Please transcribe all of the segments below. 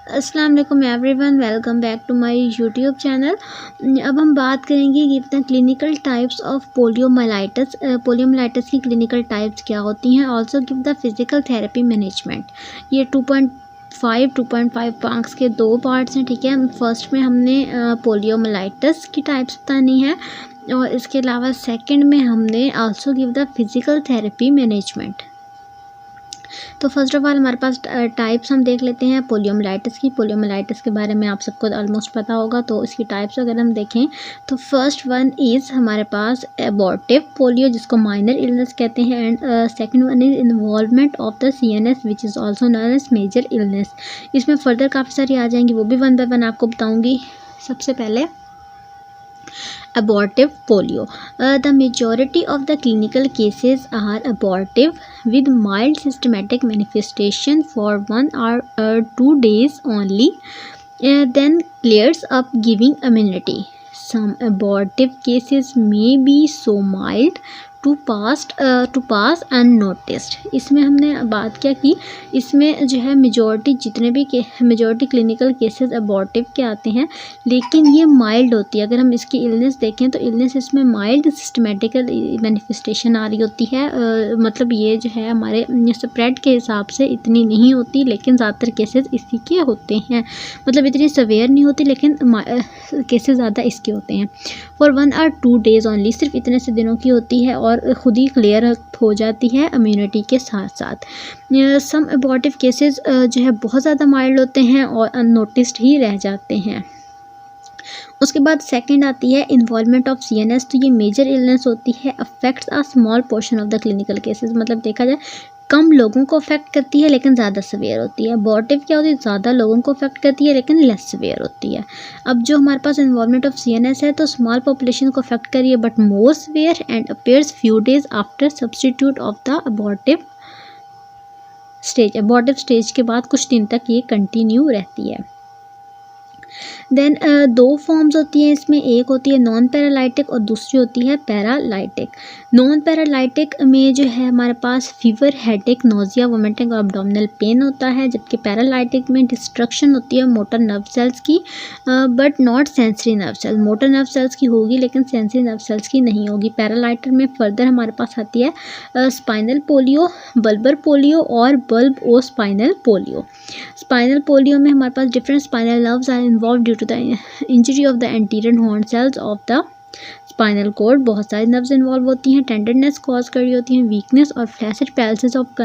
अस्सलाम वालेकुम everyone, welcome back to my YouTube channel. अब हम बात करेंगे कि इतना clinical types of poliomyelitis. Poliomyelitis की क्लिनिकल टाइप्स क्या होती हैं, also give the physical therapy management. ये 2.5 मार्क्स के दो पार्ट्स हैं, ठीक है। फर्स्ट में हमने पोलियोमाइलाइटिस की टाइप्स बतानी है और इसके अलावा सेकंड में हमने also give the physical therapy management. तो फर्स्ट ऑफ ऑल हमारे पास टाइप्स हम देख लेते हैं पोलियोमाइलाइटिस की। पोलियोमाइलाइटिस के बारे में आप सबको ऑलमोस्ट पता होगा, तो इसकी टाइप्स अगर हम देखें तो फर्स्ट वन इज़ हमारे पास एबॉर्टिव पोलियो, जिसको माइनर इलनेस कहते हैं, and second one is involvement of the CNS which is also known as major illness. इसमें फर्दर काफ़ी सारी आ जाएंगी, वो भी वन बाय वन आपको बताऊँगी। सबसे पहले abortive polio. The majority of the clinical cases are abortive with mild symptomatic manifestation for 1 or 2 days only, then clears up giving immunity. Some abortive cases may be so mild to pass unnoticed. इसमें हमने बात क्या की, इसमें जो है majority clinical cases अबॉर्टिव के आते हैं, लेकिन ये माइल्ड होती है। अगर हम इसकी इलनेस देखें तो इलनेस इसमें माइल्ड सिस्टमेटिकल मैनिफेस्टेशन आ रही होती है। मतलब ये जो है हमारे स्प्रेड के हिसाब से इतनी नहीं होती, लेकिन ज़्यादातर केसेस इसी के होते हैं। मतलब इतनी सवेयर नहीं होती, लेकिन केसेस ज़्यादा इसके होते हैं। फॉर 1 or 2 days ओनली, सिर्फ इतने से दिनों की होती है और ख़ुद ही क्लियर हो जाती है इम्यूनिटी के साथ साथ। सम एबॉर्टिव केसेस जो है बहुत ज़्यादा माइल्ड होते हैं और अननोटिस्ड ही रह जाते हैं। उसके बाद सेकंड आती है इन्वॉल्वमेंट ऑफ CNS। तो ये मेजर इलनेस होती है, affects a small portion of the clinical cases. मतलब देखा जाए कम लोगों को अफेक्ट करती है लेकिन ज़्यादा सवेयर होती है। अबॉर्टिव क्या होती है, ज़्यादा लोगों को अफेक्ट करती है लेकिन लेस सवेयर होती है। अब जो हमारे पास इन्वॉल्वमेंट ऑफ CNS है, तो स्मॉल पॉपुलेशन को अफेक्ट करिए but more severe and appears few days after substitute of the abortive stage. Abortive stage के बाद कुछ दिन तक ये कंटिन्यू रहती है। देन दो फॉर्म्स होती हैं इसमें, एक होती है नॉन पैरालाइटिक और दूसरी होती है पैरालाइटिक। नॉन पैरालाइटिक में जो है हमारे पास फीवर, हेडेक, नोजिया, वोमिटिंग और एब्डोमिनल पेन होता है, जबकि पैरालाइटिक में डिस्ट्रक्शन होती है मोटर नर्व सेल्स की but not sensory nerve cells. Motor nerve cells की होगी लेकिन सेंसरी नर्व सेल्स की नहीं होगी। पैरालाइटिक में फर्दर हमारे पास आती है स्पाइनल पोलियो, बल्बर पोलियो और bulbospinal polio. Spinal polio में हमारे पास different spinal nerves are involve due to the injury of the anterior horn cells of the spinal cord. बहुत सारी नर्व्स इन्वॉल्व होती हैं, टेंडरनेस कॉज कर रही होती हैं, वीकनेस और फ्लैसिड पैल्सिस ऑफ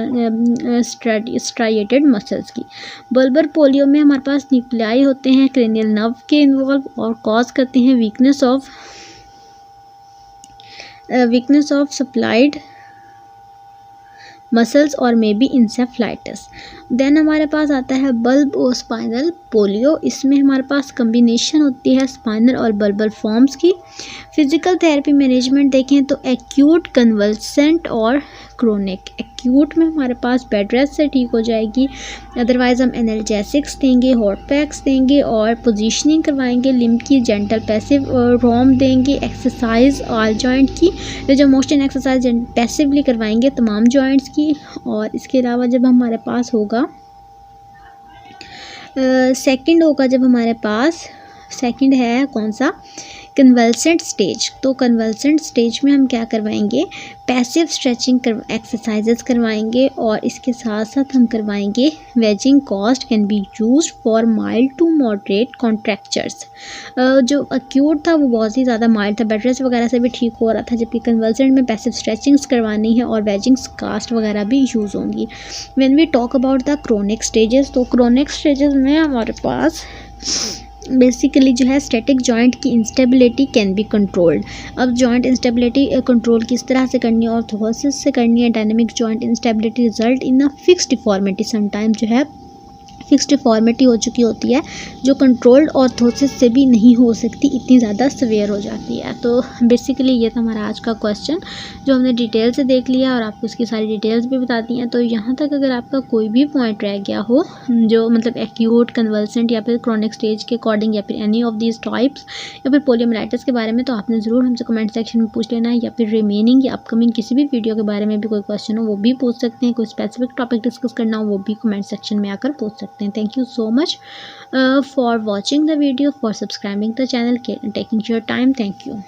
स्ट्राइएटेड मसल्स की। बल्बर पोलियो में हमारे पास न्यूक्लियाई होते हैं क्रेनियल नर्व के इन्वॉल्व और कॉज करते हैं वीकनेस ऑफ सप्लाइड मसल्स और मे बी इंसेफ्लाइटिस। देन हमारे पास आता है बल्ब और स्पाइनल पोलियो। इसमें हमारे पास कम्बिनेशन होती है स्पाइनल और बल्बर फॉर्म्स की। फिजिकल थेरेपी मैनेजमेंट देखें तो एक्यूट, कन्वल्सेंट और क्रोनिक। एक्यूट में हमारे पास बेड रेस्ट से ठीक हो जाएगी, अदरवाइज हम एनाल्जेसिक्स देंगे, हॉट पैक्स देंगे और पोजीशनिंग करवाएंगे, लिम्ब की जेंटल पैसिव रोम देंगे, एक्सरसाइज ऑल जॉइंट की, जो मोशन एक्सरसाइज पैसिवली करवाएंगे तमाम जॉइंट्स की। और इसके अलावा जब हमारे पास होगा सेकंड होगा, जब हमारे पास सेकंड है कौन सा, कन्वल्सेंट स्टेज। तो कन्वल्सेंट स्टेज में हम क्या करवाएंगे, पैसिव स्ट्रेचिंग एक्सरसाइजेस करवाएंगे और इसके साथ साथ हम करवाएंगे wedging cast can be used for mild to moderate contractures. जो एक्यूट था वो बहुत ही ज़्यादा माइल्ड था, बेड रेस्ट वगैरह से भी ठीक हो रहा था, जबकि कन्वल्सेंट में पैसिव स्ट्रेचिंग्स करवानी है और वेजिंग कास्ट वगैरह भी यूज़ होंगी। When we talk about the chronic stages, तो क्रोनिक स्टेजेस में हमारे पास बेसिकली जो है स्टैटिक जॉइंट की इंस्टेबिलिटी कैन बी कंट्रोल्ड। अब जॉइंट इंस्टेबिलिटी कंट्रोल किस तरह से करनी है, ऑर्थोसिस से करनी है। Dynamic joint instability result in a fixed deformity, sometime जो है फिक्स्ड डिफॉर्मिटी हो चुकी होती है जो कंट्रोल्ड ऑर्थोसिस से भी नहीं हो सकती, इतनी ज़्यादा सवेयर हो जाती है। तो बेसिकली ये था हमारा आज का क्वेश्चन जो हमने डिटेल से देख लिया और आपको इसकी सारी डिटेल्स भी बता दी हैं। तो यहाँ तक अगर आपका कोई भी पॉइंट रह गया हो जो मतलब एक्यूट, कन्वल्सेंट या फिर क्रोनिक स्टेज के अकॉर्डिंग या फिर एनी ऑफ दीज टाइप्स या फिर पोलियोमाइलाइटिस के बारे में, तो आपने ज़रूर हमसे कमेंट सेक्शन में पूछ लेना है, या फिर रिमेनिंग या अपकमिंग किसी भी वीडियो के बारे में भी कोई क्वेश्चन हो वो भी पूछ सकते हैं, कोई स्पेसिफिक टॉपिक डिस्कस करना हो वो भी कमेंट सेक्शन में आकर पूछ सकते हैं। सकते हैं। Thank you so much for watching the video, for subscribing the channel, taking your time. Thank you.